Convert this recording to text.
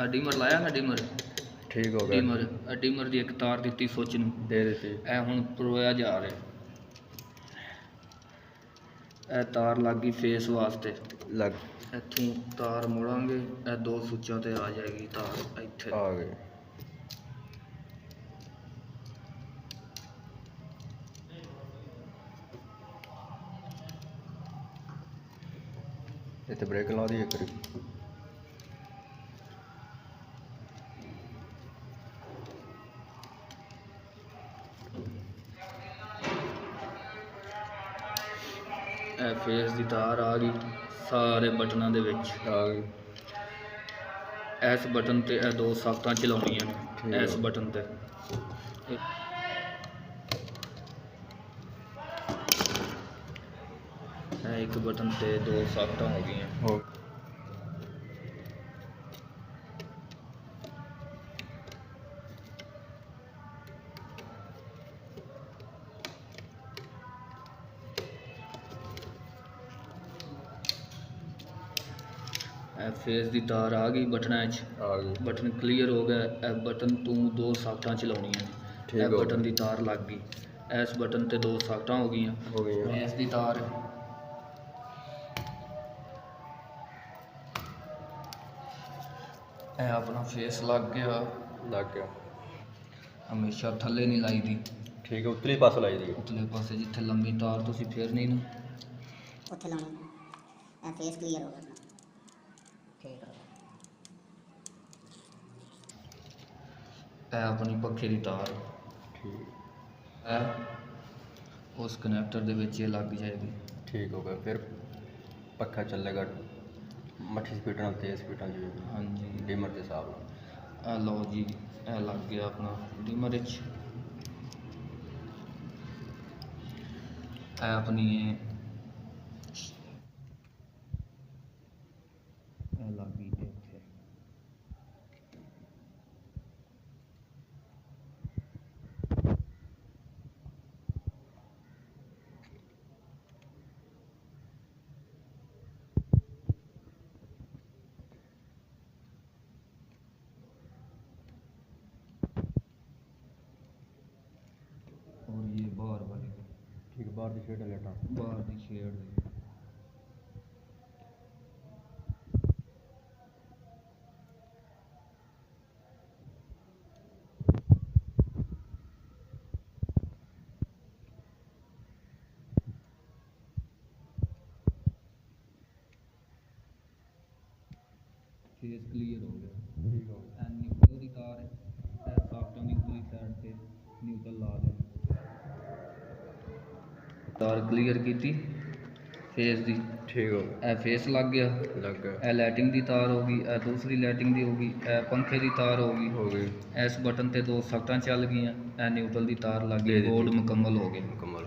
डीमर लाया ना डीमर ठीक हो गया। डीमर की एक तार दी सुच नूं दे दी। ए हुण परोया जा रहा ए तार लग गई फेस वास्ते लग इत्थों तार मुड़ांगे ए दो सुच्चां ते आ जाएगी तार इत्थे आ गई। इत्थे ब्रेक ला दी एक बारी। फेस की तार आ गई सारे बटनों दे विच आ गई। इस बटन ते दो साफ्टां चलाउणियां ने इस बटन ते एक बटन ते दो साफ्टां हो गई। फेस की तार आ गई बटन आ गई। बटन क्लीयर हो गया। बटन तू दो साफ्टां चलाउणियां बटन की तार लग गई। इस बटन ते दो साफ्टां हो गई। फेस की तार अपना फेस लग गया हमेशा थले नहीं लाई दी। ठीक है उतले पास लाई दी। उतले पासे जिथे लंबी तार तुसी फेरनी ना उत्थे लानी फेस क्लीयर हो गया। ठीक है अपनी पखे की तार है उस कनैक्टर दे विच लग जाएगी। ठीक हो गया। फिर पखा चलेगा मठी स्पीड नाल तेज स्पीड नाल। हाँ जी डिमर के हिसाब नाल। लो जी ए लग गया अपना डिमर विच अपनी लग गई इत्थे। और ये बाहर वाली ठीक है बाहर की शेड लेटा बाहर की शेड फेस क्लीयर हो गया। ठीक हो गया। न्यूट्रल की तार है साफ्टा न्यूट्रल साइड से न्यूट्रल ला देना तार क्लीयर की फेस की। ठीक हो गया। फेस लग गया ए लाइटिंग की तार हो गई दूसरी लाइटिंग की हो गई पंखे की तार हो गई। इस बटन ते दो सफ्टां चल गई न्यूट्रल की तार लग गई बोर्ड मुकम्मल हो गया।